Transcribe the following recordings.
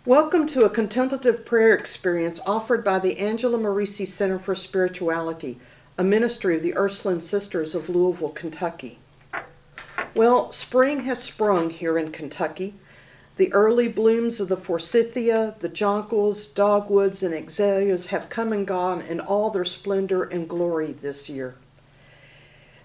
Welcome to a contemplative prayer experience offered by the Angela Merici Center for Spirituality, a ministry of the Ursuline Sisters of Louisville, Kentucky. Well, spring has sprung here in Kentucky. The early blooms of the forsythia, the jonquils, dogwoods, and azaleas have come and gone in all their splendor and glory this year.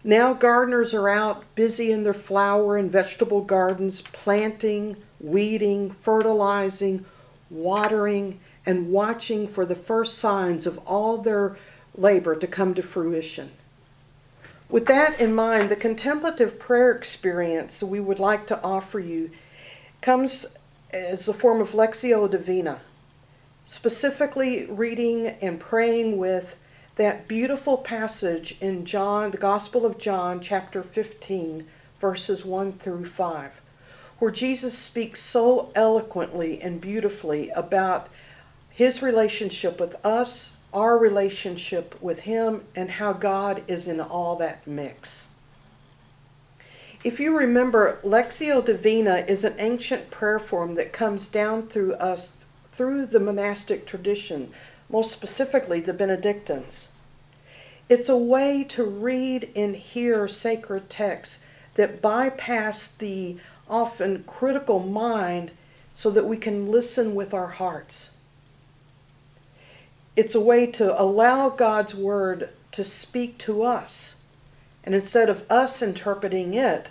Now gardeners are out busy in their flower and vegetable gardens, planting, weeding, fertilizing, watering, and watching for the first signs of all their labor to come to fruition. With that in mind, the contemplative prayer experience that we would like to offer you comes as the form of Lectio Divina, specifically reading and praying with that beautiful passage in John, the Gospel of John, chapter 15, verses 1 through 5, where Jesus speaks so eloquently and beautifully about his relationship with us, our relationship with him, and how God is in all that mix. If you remember, Lectio Divina is an ancient prayer form that comes down through us through the monastic tradition, most specifically the Benedictines. It's a way to read and hear sacred texts that bypass the often critical mind so that we can listen with our hearts. It's a way to allow God's word to speak to us, and instead of us interpreting it,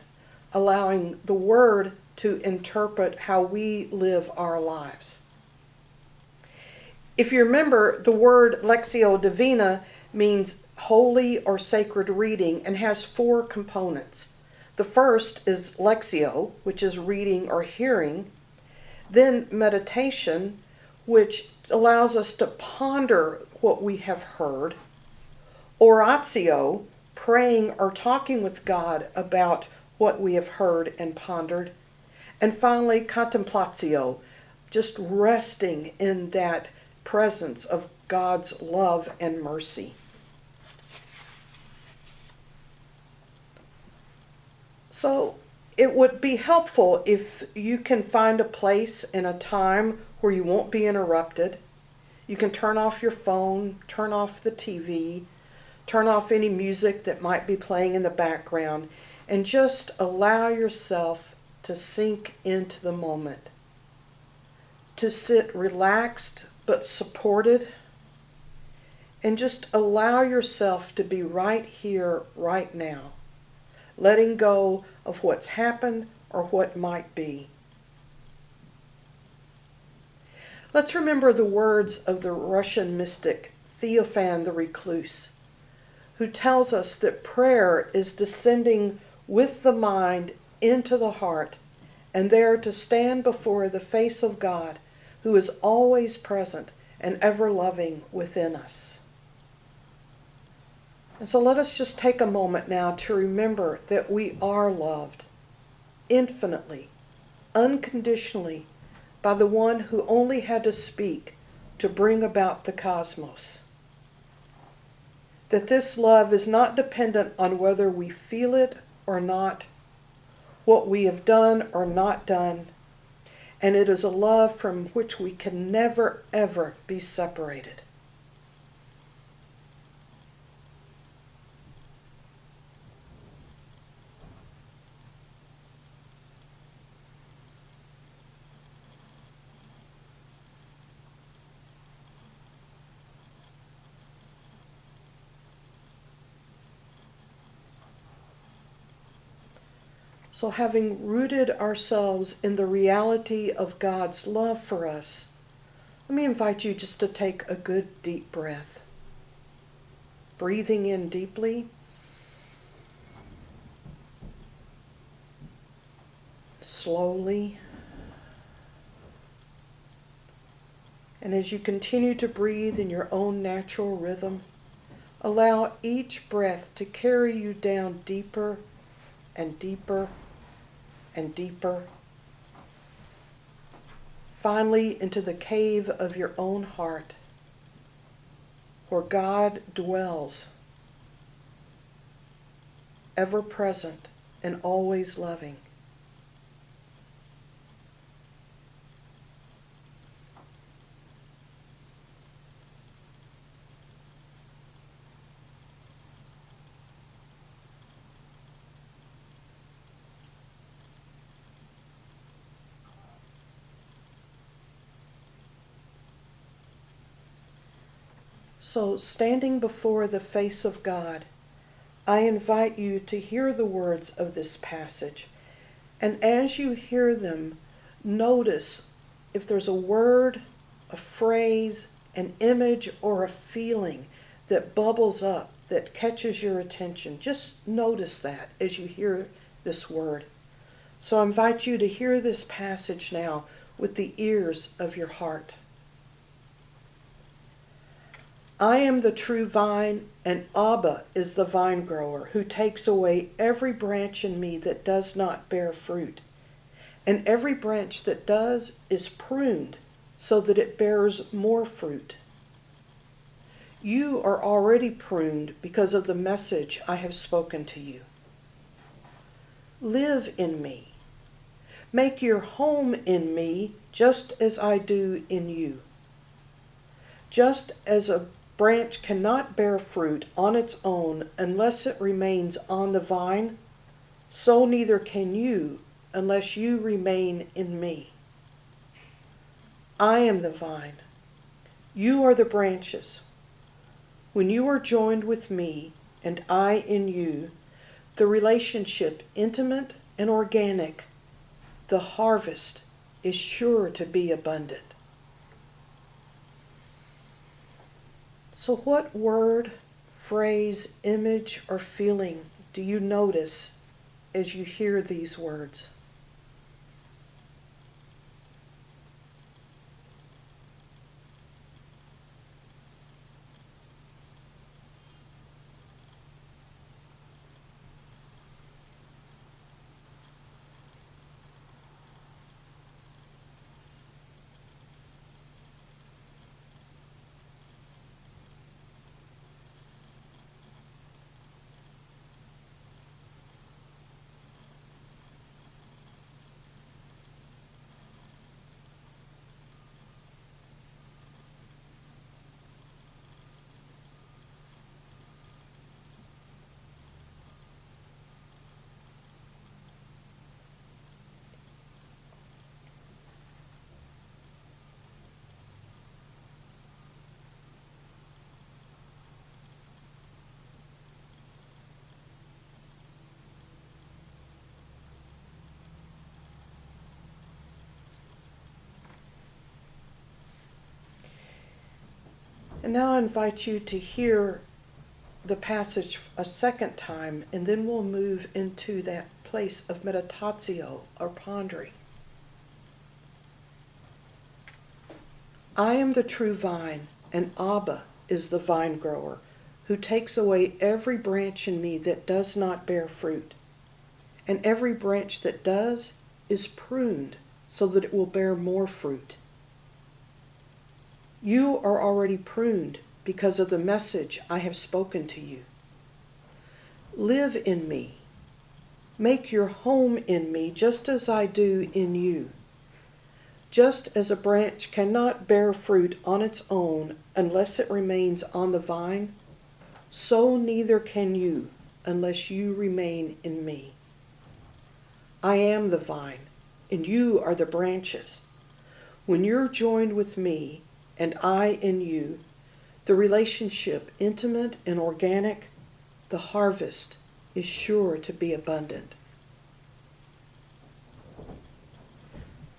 allowing the word to interpret how we live our lives. If you remember, the word Lectio Divina means holy or sacred reading and has four components. The first is Lectio, which is reading or hearing. Then meditation, which allows us to ponder what we have heard. Oratio, praying or talking with God about what we have heard and pondered. And finally, contemplatio, just resting in that presence of God's love and mercy. So it would be helpful if you can find a place and a time where you won't be interrupted. You can turn off your phone, turn off the TV, turn off any music that might be playing in the background, and just allow yourself to sink into the moment. To sit relaxed but supported, and just allow yourself to be right here, right now, letting go of what's happened or what might be. Let's remember the words of the Russian mystic Theophan the Recluse, who tells us that prayer is descending with the mind into the heart, and there to stand before the face of God, who is always present and ever loving within us. And so let us just take a moment now to remember that we are loved infinitely, unconditionally, by the one who only had to speak to bring about the cosmos. That this love is not dependent on whether we feel it or not, what we have done or not done, and it is a love from which we can never, ever be separated. So having rooted ourselves in the reality of God's love for us, let me invite you just to take a good deep breath. Breathing in deeply. Slowly. And as you continue to breathe in your own natural rhythm, allow each breath to carry you down deeper and deeper and deeper, finally into the cave of your own heart, where God dwells, ever present and always loving. So, standing before the face of God, I invite you to hear the words of this passage. And as you hear them, notice if there's a word, a phrase, an image, or a feeling that bubbles up, that catches your attention. Just notice that as you hear this word. So I invite you to hear this passage now with the ears of your heart. I am the true vine, and Abba is the vine grower, who takes away every branch in me that does not bear fruit. And every branch that does is pruned, so that it bears more fruit. You are already pruned because of the message I have spoken to you. Live in me. Make your home in me, just as I do in you. Just as a branch cannot bear fruit on its own unless it remains on the vine, so neither can you unless you remain in me. I am the vine. You are the branches. When you are joined with me and I in you, the relationship intimate and organic, the harvest is sure to be abundant. So what word, phrase, image, or feeling do you notice as you hear these words? And now I invite you to hear the passage a second time, and then we'll move into that place of meditatio, or pondering. I am the true vine, and Abba is the vine grower, who takes away every branch in me that does not bear fruit. And every branch that does is pruned, so that it will bear more fruit. You are already pruned because of the message I have spoken to you. Live in me. Make your home in me, just as I do in you. Just as a branch cannot bear fruit on its own unless it remains on the vine, so neither can you unless you remain in me. I am the vine, and you are the branches. When you're joined with me, and I in you, the relationship intimate and organic, the harvest is sure to be abundant.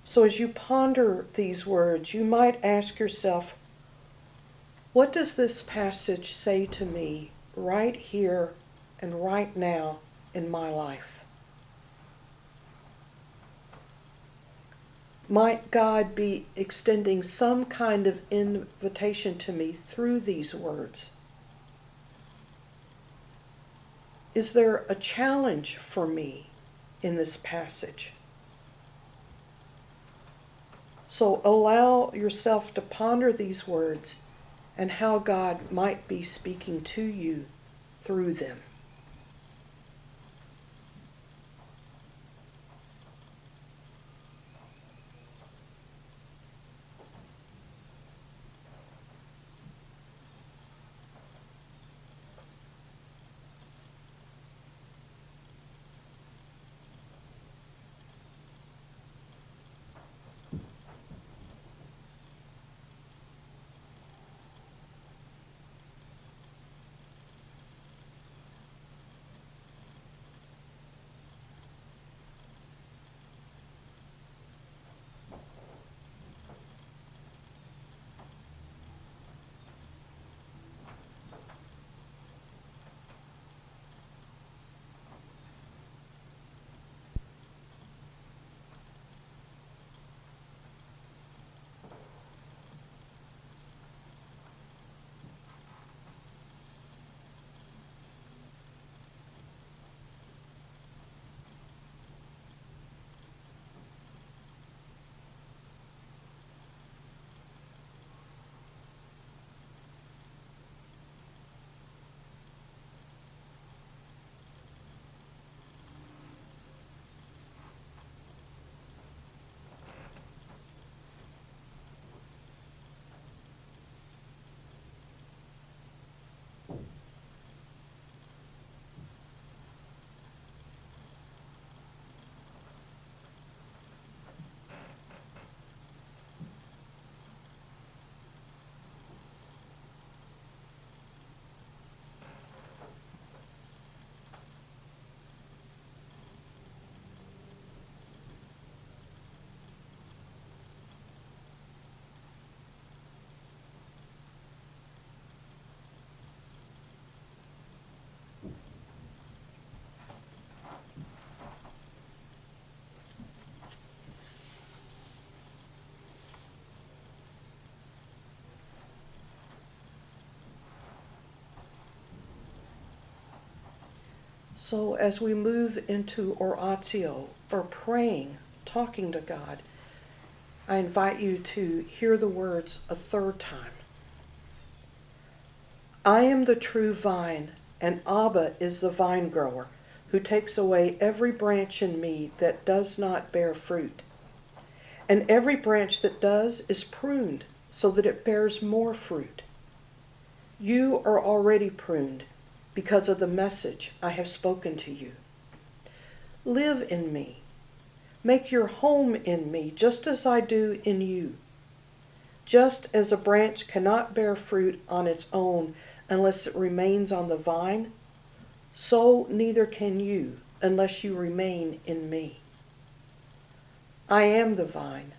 So as you ponder these words, you might ask yourself, what does this passage say to me right here and right now in my life? Might God be extending some kind of invitation to me through these words? Is there a challenge for me in this passage? So allow yourself to ponder these words and how God might be speaking to you through them. So as we move into oratio, or praying, talking to God, I invite you to hear the words a third time. I am the true vine, and Abba is the vine grower, who takes away every branch in me that does not bear fruit. And every branch that does is pruned, so that it bears more fruit. You are already pruned because of the message I have spoken to you. Live in me. Make your home in me, just as I do in you. Just as a branch cannot bear fruit on its own unless it remains on the vine, so neither can you unless you remain in me. I am the vine.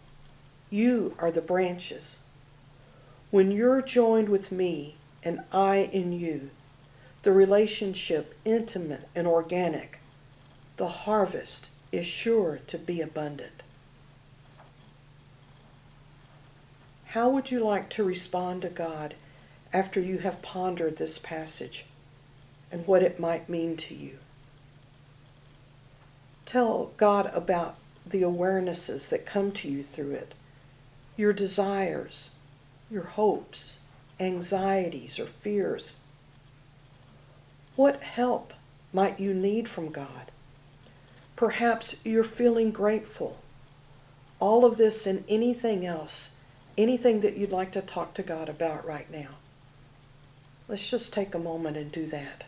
You are the branches. When you're joined with me and I in you, the relationship intimate and organic, the harvest is sure to be abundant. How would you like to respond to God after you have pondered this passage and what it might mean to you? Tell God about the awarenesses that come to you through it, your desires, your hopes, anxieties, or fears. What help might you need from God? Perhaps you're feeling grateful. All of this and anything else, anything that you'd like to talk to God about right now. Let's just take a moment and do that.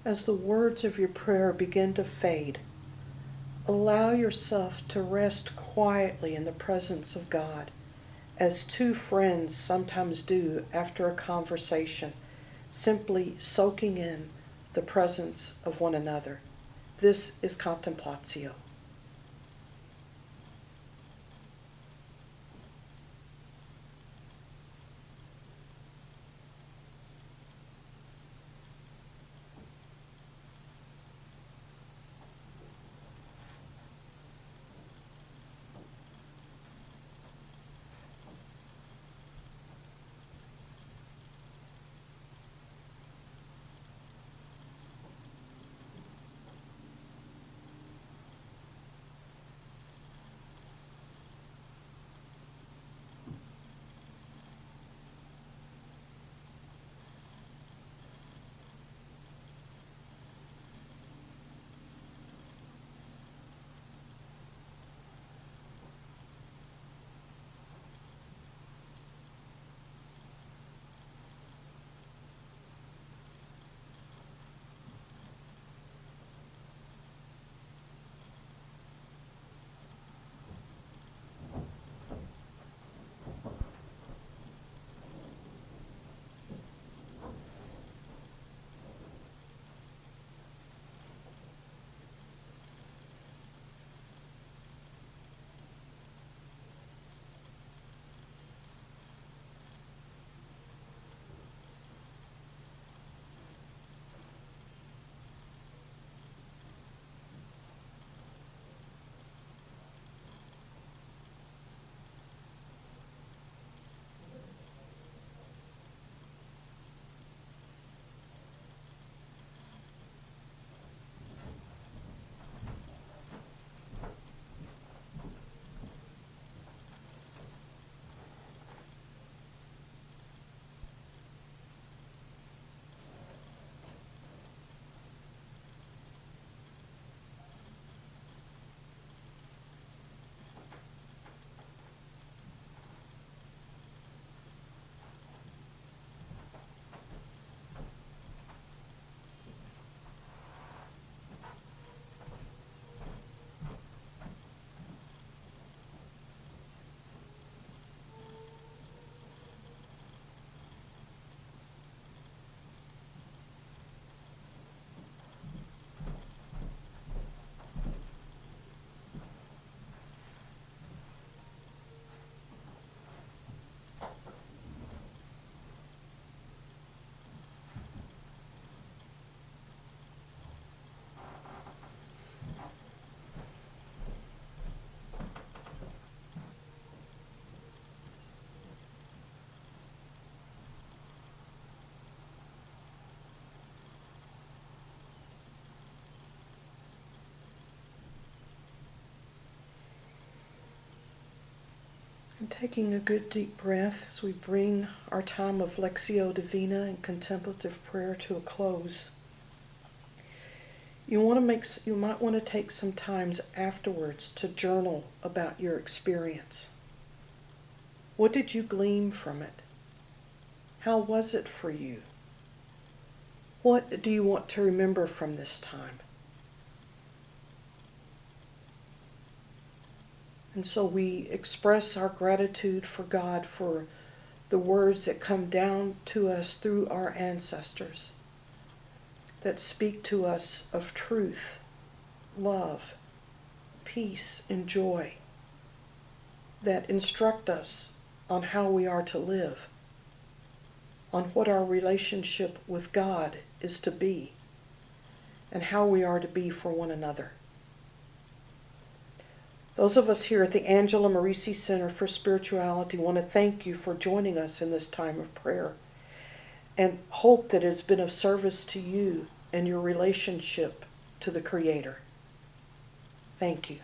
As the words of your prayer begin to fade, allow yourself to rest quietly in the presence of God, as two friends sometimes do after a conversation, simply soaking in the presence of one another. This is contemplatio. And taking a good deep breath as we bring our time of Lectio Divina and contemplative prayer to a close. You might want to take some times afterwards to journal about your experience. What did you glean from it? How was it for you? What do you want to remember from this time? And so we express our gratitude for God for the words that come down to us through our ancestors, that speak to us of truth, love, peace, and joy, that instruct us on how we are to live, on what our relationship with God is to be, and how we are to be for one another. Those of us here at the Angela Merici Center for Spirituality want to thank you for joining us in this time of prayer and hope that it has been of service to you and your relationship to the Creator. Thank you.